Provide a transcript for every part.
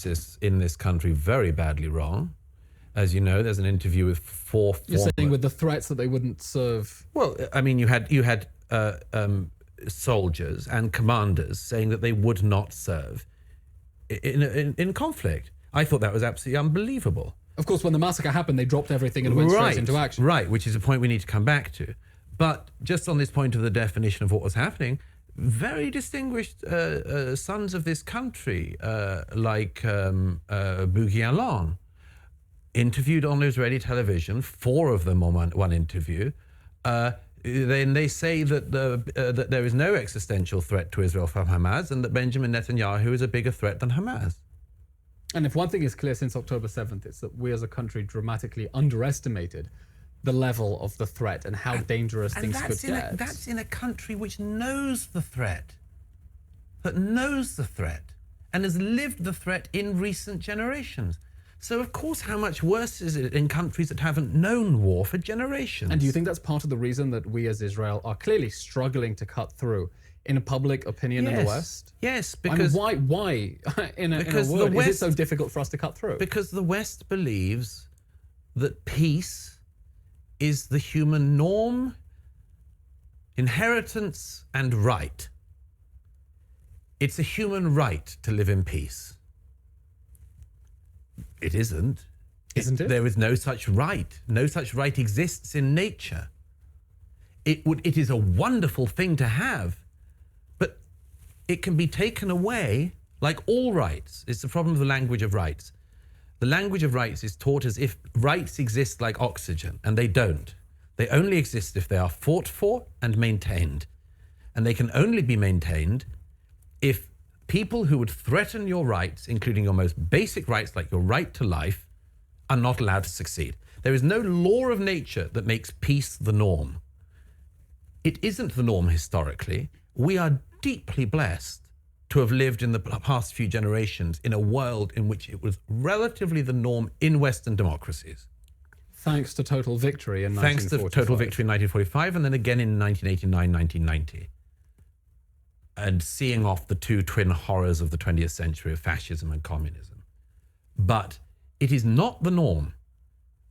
analysis in this country very badly wrong. As you know, there's an interview with four You're former... saying with the threats that they wouldn't serve... Well, I mean, you had soldiers and commanders saying that they would not serve in conflict. I thought that was absolutely unbelievable. Of course, when the massacre happened, they dropped everything and went straight into action. Right, which is a point we need to come back to. But just on this point of the definition of what was happening, very distinguished sons of this country, like Bouguy Alain, interviewed on Israeli television, 4 of them on one interview. Then they say that that there is no existential threat to Israel from Hamas, and that Benjamin Netanyahu is a bigger threat than Hamas. And if one thing is clear since October 7th, it's that we as a country dramatically underestimated the level of the threat and how dangerous things could get. That's in a country which knows the threat, and has lived the threat in recent generations. So, of course, how much worse is it in countries that haven't known war for generations? And do you think that's part of the reason that we as Israel are clearly struggling to cut through in public opinion in the West? Yes, because... I mean, why in a word, is it so difficult for us to cut through? Because the West believes that peace is the human norm, inheritance, and right. It's a human right to live in peace. It isn't. Isn't it? There is no such right. No such right exists in nature. It is a wonderful thing to have, but it can be taken away like all rights. It's the problem of the language of rights. The language of rights is taught as if rights exist like oxygen, and they don't. They only exist if they are fought for and maintained. And they can only be maintained if people who would threaten your rights, including your most basic rights like your right to life, are not allowed to succeed. There is no law of nature that makes peace the norm. It isn't the norm historically. We are deeply blessed to have lived in the past few generations in a world in which it was relatively the norm in Western democracies. Thanks to total victory in 1945. Thanks to total victory in 1945 and then again in 1989, 1990. And seeing off the 2 twin horrors of the 20th century of fascism and communism. But it is not the norm.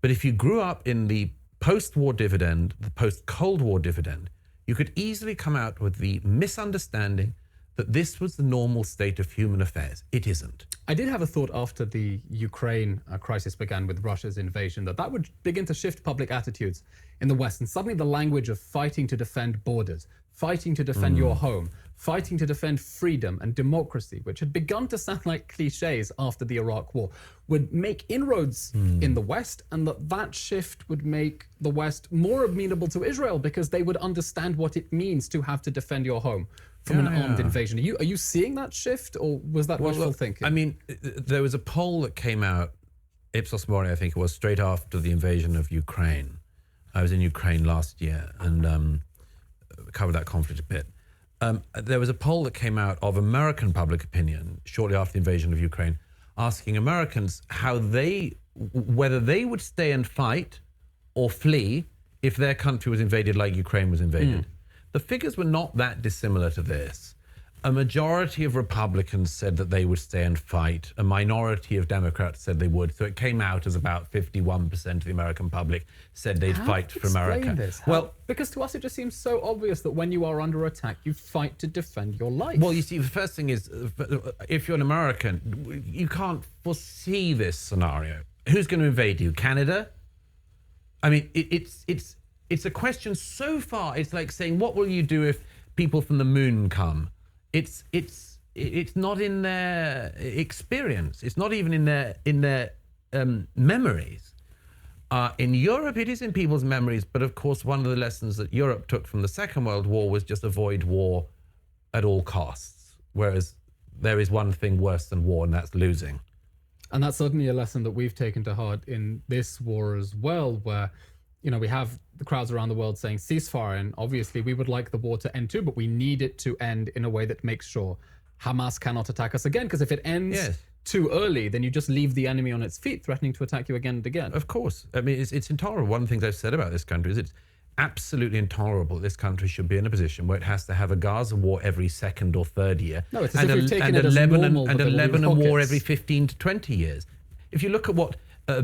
But if you grew up in the post-war dividend, the post-Cold War dividend, you could easily come out with the misunderstanding that this was the normal state of human affairs. It isn't. I did have a thought after the Ukraine crisis began with Russia's invasion that would begin to shift public attitudes in the West. And suddenly the language of fighting to defend borders, fighting to defend your home, fighting to defend freedom and democracy, which had begun to sound like cliches after the Iraq War, would make inroads in the West, and that shift would make the West more amenable to Israel because they would understand what it means to have to defend your home from an armed invasion. Are you seeing that shift, or was that wishful thinking? I mean, there was a poll that came out, Ipsos Mori, I think it was, straight after the invasion of Ukraine. I was in Ukraine last year and covered that conflict a bit. There was a poll that came out of American public opinion shortly after the invasion of Ukraine, asking Americans whether they would stay and fight or flee if their country was invaded like Ukraine was invaded. The figures were not that dissimilar to this. A majority of Republicans said that they would stay and fight. A minority of Democrats said they would. So it came out as about 51% of the American public said they'd fight for America. This? Because to us it just seems so obvious that when you are under attack, you fight to defend your life. Well, you see, the first thing is, if you're an American, you can't foresee this scenario. Who's going to invade you? Canada? I mean, it's a question so far. It's like saying, what will you do if people from the moon come? It's not in their experience. It's not even in their memories. In Europe, it is in people's memories. But of course, one of the lessons that Europe took from the Second World War was just avoid war at all costs. Whereas there is one thing worse than war, and that's losing. And that's certainly a lesson that we've taken to heart in this war as well, where we have the crowds around the world saying ceasefire, and obviously we would like the war to end too, but we need it to end in a way that makes sure Hamas cannot attack us again, because if it ends too early, then you just leave the enemy on its feet, threatening to attack you again and again. Of course. I mean, it's intolerable. One of the things I've said about this country is absolutely intolerable. This country should be in a position where it has to have a Gaza war every second or third year, No, it's as if we've taken it as Lebanon normal and that a there will be Lebanon war rockets. every 15 to 20 years. If you look at what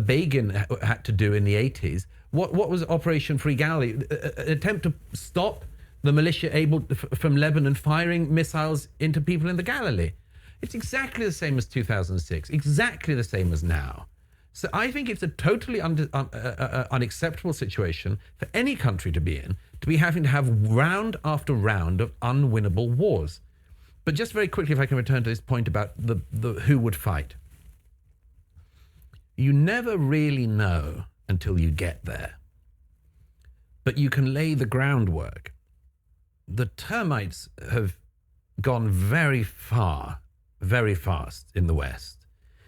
Begin had to do in the 80s, what was Operation Free Galilee? An attempt to stop the militia from Lebanon firing missiles into people in the Galilee. It's exactly the same as 2006, exactly the same as now. So I think it's a totally unacceptable situation for any country to be in, to be having to have round after round of unwinnable wars. But just very quickly, if I can return to this point about the who would fight. You never really know until you get there. But you can lay the groundwork. The termites have gone very far, very fast in the West.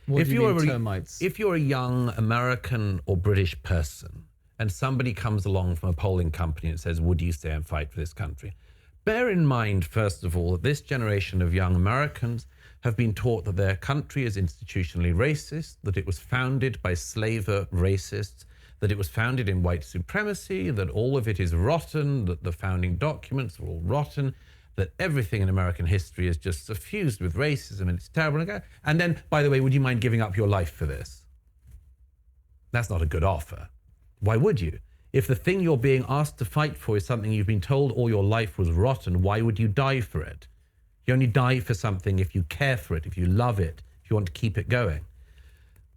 What do you mean, termites? If you're a young American or British person and somebody comes along from a polling company and says, would you stay and fight for this country? Bear in mind, first of all, that this generation of young Americans have been taught that their country is institutionally racist, that it was founded by slaver racists, that it was founded in white supremacy, that all of it is rotten, that the founding documents are all rotten, that everything in American history is just suffused with racism and it's terrible. And then, by the way, would you mind giving up your life for this? That's not a good offer. Why would you? If the thing you're being asked to fight for is something you've been told all your life was rotten, why would you die for it? You only die for something if you care for it, if you love it, if you want to keep it going.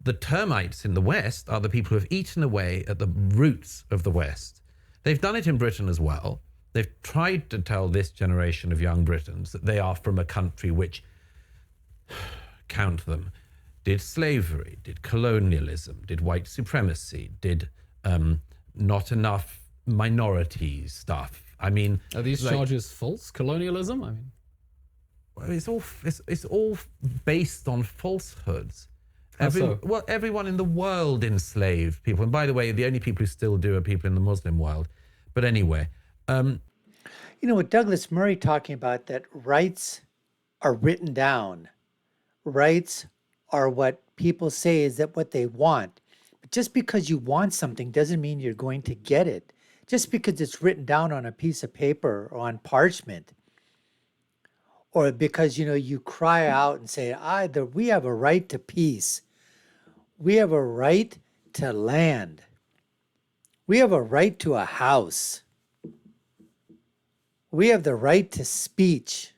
The termites in the West are the people who have eaten away at the roots of the West. They've done it in Britain as well. They've tried to tell this generation of young Britons that they are from a country which, count them, did slavery, did colonialism, did white supremacy, did not enough minority stuff. I mean, are these charges false? Colonialism? I mean, well, it's all based on falsehoods. Well, everyone in the world enslaved people, and by the way, the only people who still do are people in the Muslim world. But anyway. You know what Douglas Murray talking about, that rights are written down. Rights are what people say is that what they want. But just because you want something doesn't mean you're going to get it. Just because it's written down on a piece of paper or on parchment, or because, you cry out and say, we have a right to peace. We have a right to land. We have a right to a house. We have the right to speech.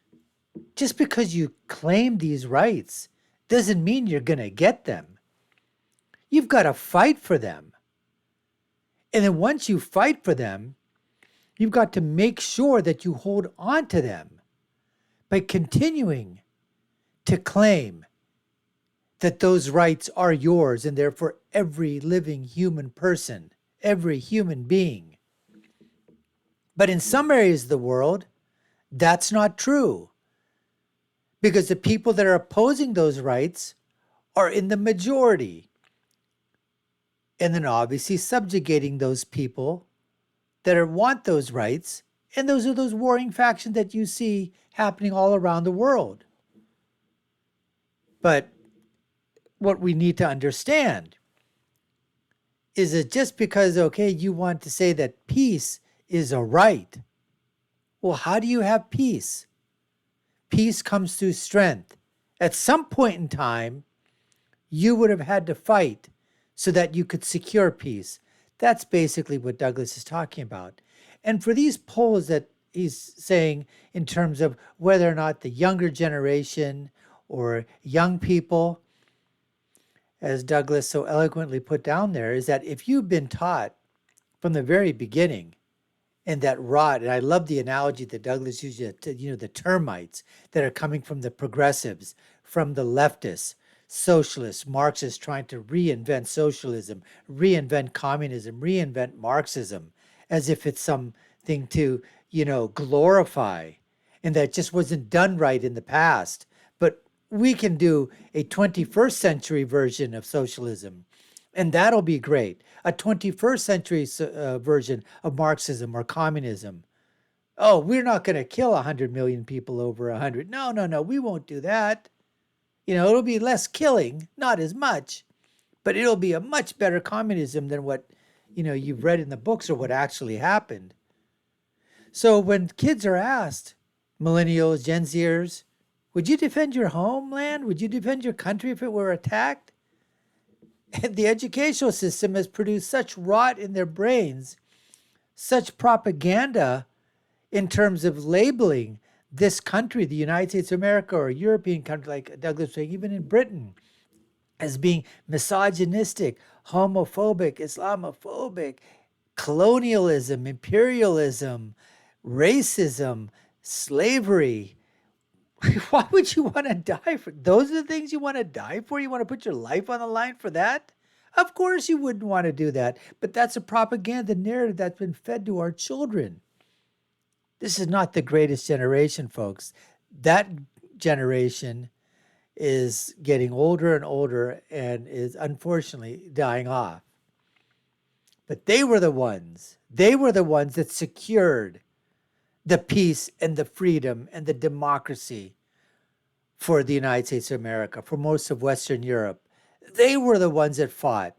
Just because you claim these rights doesn't mean you're going to get them. You've got to fight for them. And then once you fight for them, you've got to make sure that you hold on to them by continuing to claim that those rights are yours and they're for every living human person, every human being. But in some areas of the world, that's not true, because the people that are opposing those rights are in the majority, and then obviously subjugating those people that want those rights, and those are those warring factions that you see happening all around the world. But what we need to understand is that just because, you want to say that peace is a right. Well, how do you have peace? Peace comes through strength. At some point in time, you would have had to fight so that you could secure peace. That's basically what Douglas is talking about. And for these polls that he's saying in terms of whether or not the younger generation or young people, as Douglas so eloquently put down there, is that if you've been taught from the very beginning, and that rot, and I love the analogy that Douglas used, the termites that are coming from the progressives, from the leftists, socialists, Marxists trying to reinvent socialism, reinvent communism, reinvent Marxism, as if it's something to, glorify, and that just wasn't done right in the past. But we can do a 21st century version of socialism, and that'll be great. A 21st century version of Marxism or communism. Oh, we're not going to kill 100 million people over 100. No, we won't do that. It'll be less killing, not as much, but it'll be a much better communism than what, you've read in the books or what actually happened. So when kids are asked, millennials, Gen Zers, would you defend your homeland? Would you defend your country if it were attacked? And the educational system has produced such rot in their brains, such propaganda in terms of labeling this country, the United States of America, or a European country like Douglas was saying, even in Britain, as being misogynistic, homophobic, Islamophobic, colonialism, imperialism, racism, slavery. Why would you want to die for those? Are the things you want to die for? You want to put your life on the line for that? Of course you wouldn't want to do that. But that's a propaganda narrative that's been fed to our children. This is not the greatest generation, folks. That generation is getting older and older and is unfortunately dying off. But they were the ones that secured the peace and the freedom and the democracy for the United States of America, for most of Western Europe. They were the ones that fought,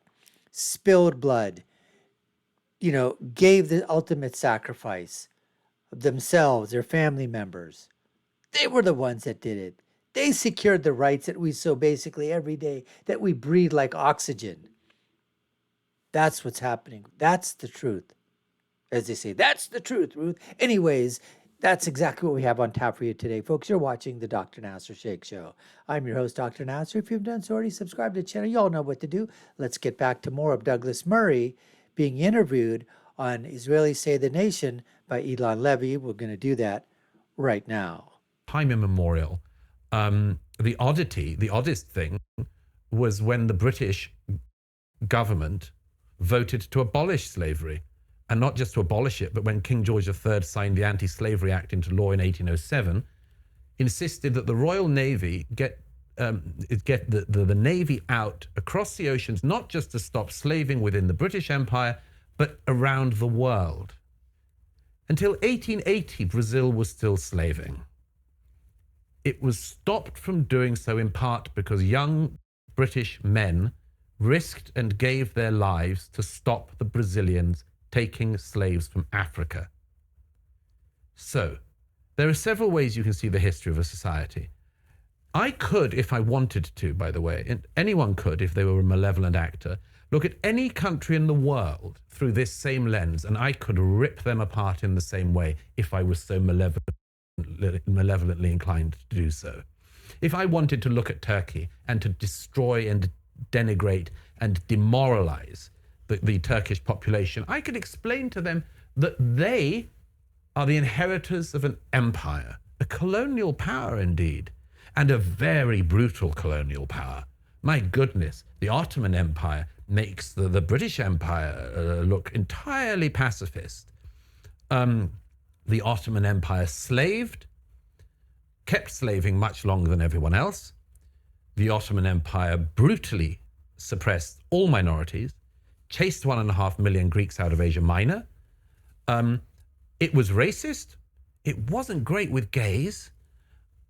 spilled blood, gave the ultimate sacrifice of themselves, their family members. They were the ones that did it. They secured the rights that we so basically every day, that we breathe like oxygen. That's what's happening. That's the truth. As they say, that's the truth, Ruth. Anyways, that's exactly what we have on tap for you today, folks. You're watching the Dr. Nasir Shaikh Show. I'm your host, Dr. Nasir. If you've done so already, subscribe to the channel. You all know what to do. Let's get back to more of Douglas Murray being interviewed on Israelis Say the Nation by Elon Levy. We're going to do that right now. Time immemorial. The oddest thing was when the British government voted to abolish slavery. And not just to abolish it, but when King George III signed the Anti-Slavery Act into law in 1807, insisted that the Royal Navy get the Navy out across the oceans, not just to stop slaving within the British Empire, but around the world. Until 1880, Brazil was still slaving. It was stopped from doing so in part because young British men risked and gave their lives to stop the Brazilians taking slaves from Africa. So, there are several ways you can see the history of a society. I could, if I wanted to, by the way, and anyone could if they were a malevolent actor, look at any country in the world through this same lens, and I could rip them apart in the same way if I was so malevolently inclined to do so. If I wanted to look at Turkey and to destroy and denigrate and demoralize the Turkish population, I could explain to them that they are the inheritors of an empire, a colonial power indeed, and a very brutal colonial power. My goodness, the Ottoman Empire makes the British Empire look entirely pacifist. The Ottoman Empire kept slaving much longer than everyone else. The Ottoman Empire brutally suppressed all minorities, chased 1.5 million Greeks out of Asia Minor. It was racist. It wasn't great with gays.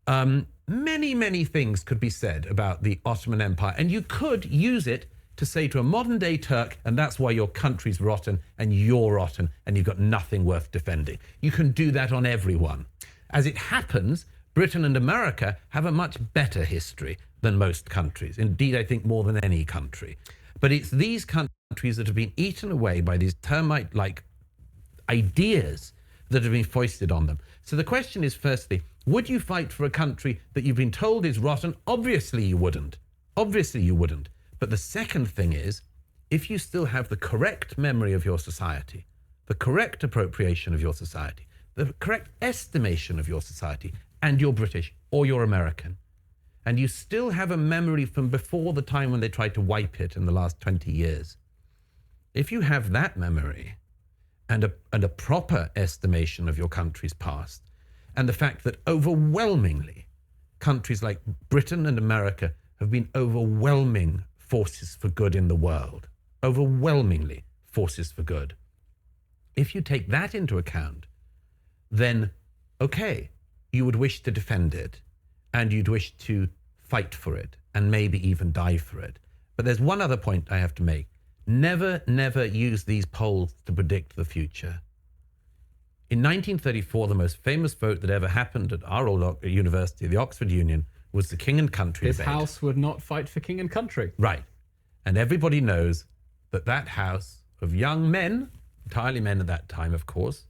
Many things could be said about the Ottoman Empire, and you could use it to say to a modern-day Turk, and that's why your country's rotten and you're rotten and you've got nothing worth defending. You can do that on everyone. As it happens, Britain and America have a much better history than most countries. Indeed, I think more than any country. But it's these countries that have been eaten away by these termite-like ideas that have been foisted on them. So the question is, firstly, would you fight for a country that you've been told is rotten? Obviously you wouldn't. Obviously you wouldn't. But the second thing is, if you still have the correct memory of your society, the correct appropriation of your society, the correct estimation of your society, and you're British or you're American, and you still have a memory from before the time when they tried to wipe it in the last 20 years, if you have that memory and a proper estimation of your country's past, and the fact that overwhelmingly countries like Britain and America have been overwhelming forces for good in the world, overwhelmingly forces for good. If you take that into account, then, okay, you would wish to defend it, and you'd wish to fight for it, and maybe even die for it. But there's one other point I have to make. Never use these polls to predict the future. In 1934, the most famous vote that ever happened at our old university, the Oxford Union, was the King and Country His debate. house would not fight for king and country. Right. And everybody knows that that house of young men, entirely men at that time, of course,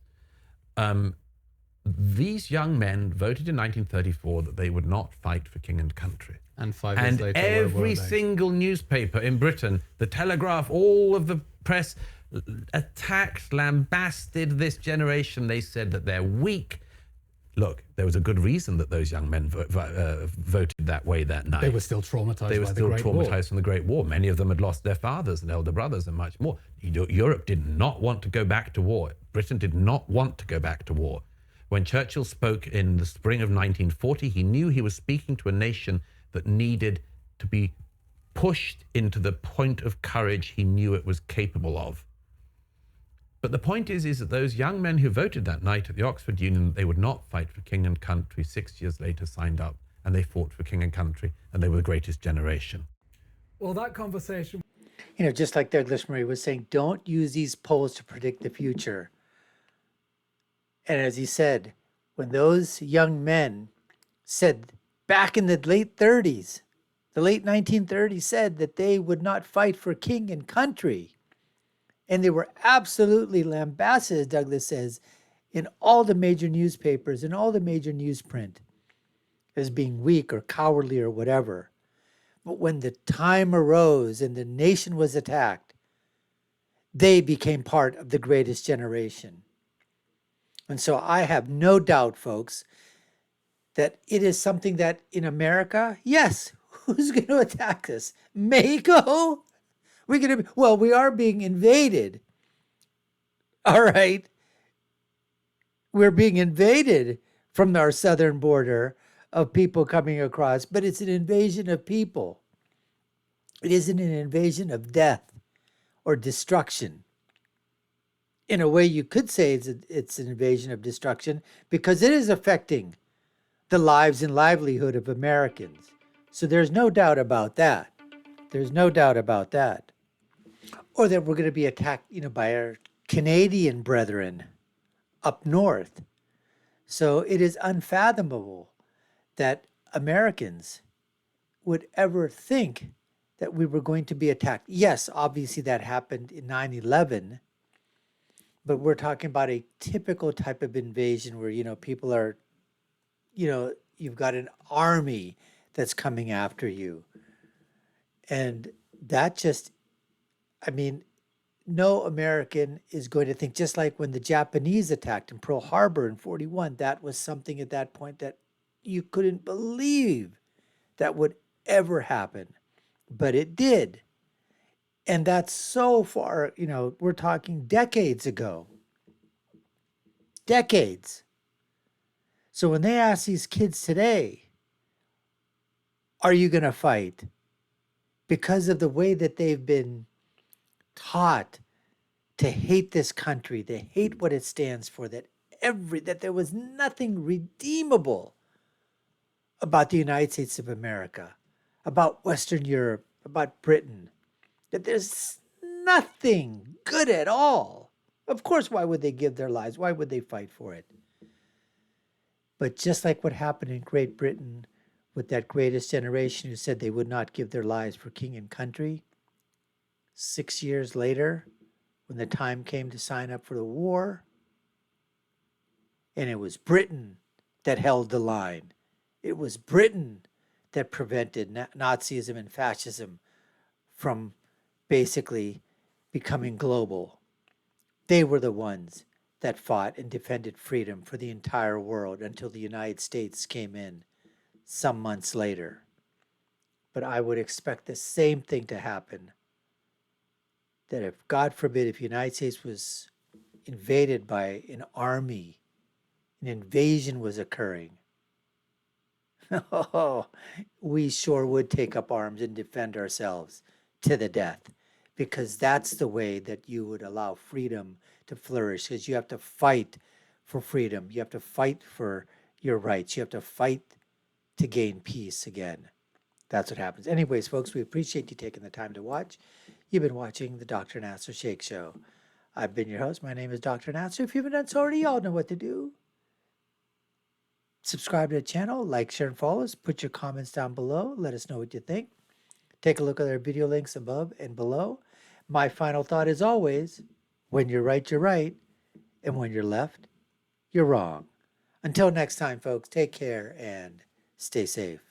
these young men voted in 1934 that they would not fight for king and country. And 5 years later, where were every they? single newspaper in Britain, the Telegraph, all of the press attacked, lambasted this generation. They said that they're weak. Look, there was a good reason that those young men voted that way that night. They were still traumatized They were by still the Great War. traumatized from the Great War. Many of them had lost their fathers and elder brothers and much more. Europe did not want to go back to war. Britain did not want to go back to war. When Churchill spoke in the spring of 1940, he knew he was speaking to a nation that needed to be pushed into the point of courage he knew it was capable of. But the point is that those young men who voted that night at the Oxford Union, they would not fight for king and country, 6 years later signed up, and they fought for king and country, and they were the greatest generation. Well, that conversation... You know, just like Douglas Murray was saying, don't use these polls to predict the future. And as he said, when those young men said back in the late 30s, the late 1930s, said that they would not fight for king and country, and they were absolutely lambasted, as Douglas says, in all the major newspapers and all the major newsprint as being weak or cowardly or whatever. But when the time arose and the nation was attacked, they became part of the greatest generation. And so I have no doubt, folks, that it is something that in America, yes, who's going to attack us? Mexico? We are being invaded. All right. We're being invaded from our southern border of people coming across, but it's an invasion of people. It isn't an invasion of death or destruction. In a way, you could say it's an invasion of destruction because it is affecting the lives and livelihood of Americans. So there's no doubt about that. There's no doubt about that. Or that we're going to be attacked, by our Canadian brethren up north. So it is unfathomable that Americans would ever think that we were going to be attacked. Yes, obviously that happened in 9/11, but we're talking about a typical type of invasion where, people are, you've got an army that's coming after you. And that just, no American is going to think, just like when the Japanese attacked in Pearl Harbor in 1941, that was something at that point that you couldn't believe that would ever happen. But it did. And that's so far, we're talking decades ago. Decades. So when they ask these kids today, are you going to fight? Because of the way that they've been taught to hate this country, they hate what it stands for, that there was nothing redeemable about the United States of America, about Western Europe, about Britain, that there's nothing good at all. Of course, why would they give their lives? Why would they fight for it? But just like what happened in Great Britain with that greatest generation who said they would not give their lives for king and country, 6 years later, when the time came to sign up for the war, and it was Britain that held the line. It was Britain that prevented Nazism and fascism from basically becoming global. They were the ones that fought and defended freedom for the entire world until the United States came in some months later. But I would expect the same thing to happen. That if, God forbid, if the United States was invaded by an army, an invasion was occurring, we sure would take up arms and defend ourselves to the death, because that's the way that you would allow freedom to flourish, because you have to fight for freedom. You have to fight for your rights. You have to fight to gain peace again. That's what happens. Anyways, folks, we appreciate you taking the time to watch. You've been watching the Dr. Nasir Shaikh Show. I've been your host. My name is Dr. Nasir. If you haven't done so already, y'all know what to do. Subscribe to the channel, like, share, and follow us. Put your comments down below. Let us know what you think. Take a look at our video links above and below. My final thought is always, when you're right, you're right. And when you're left, you're wrong. Until next time, folks, take care and stay safe.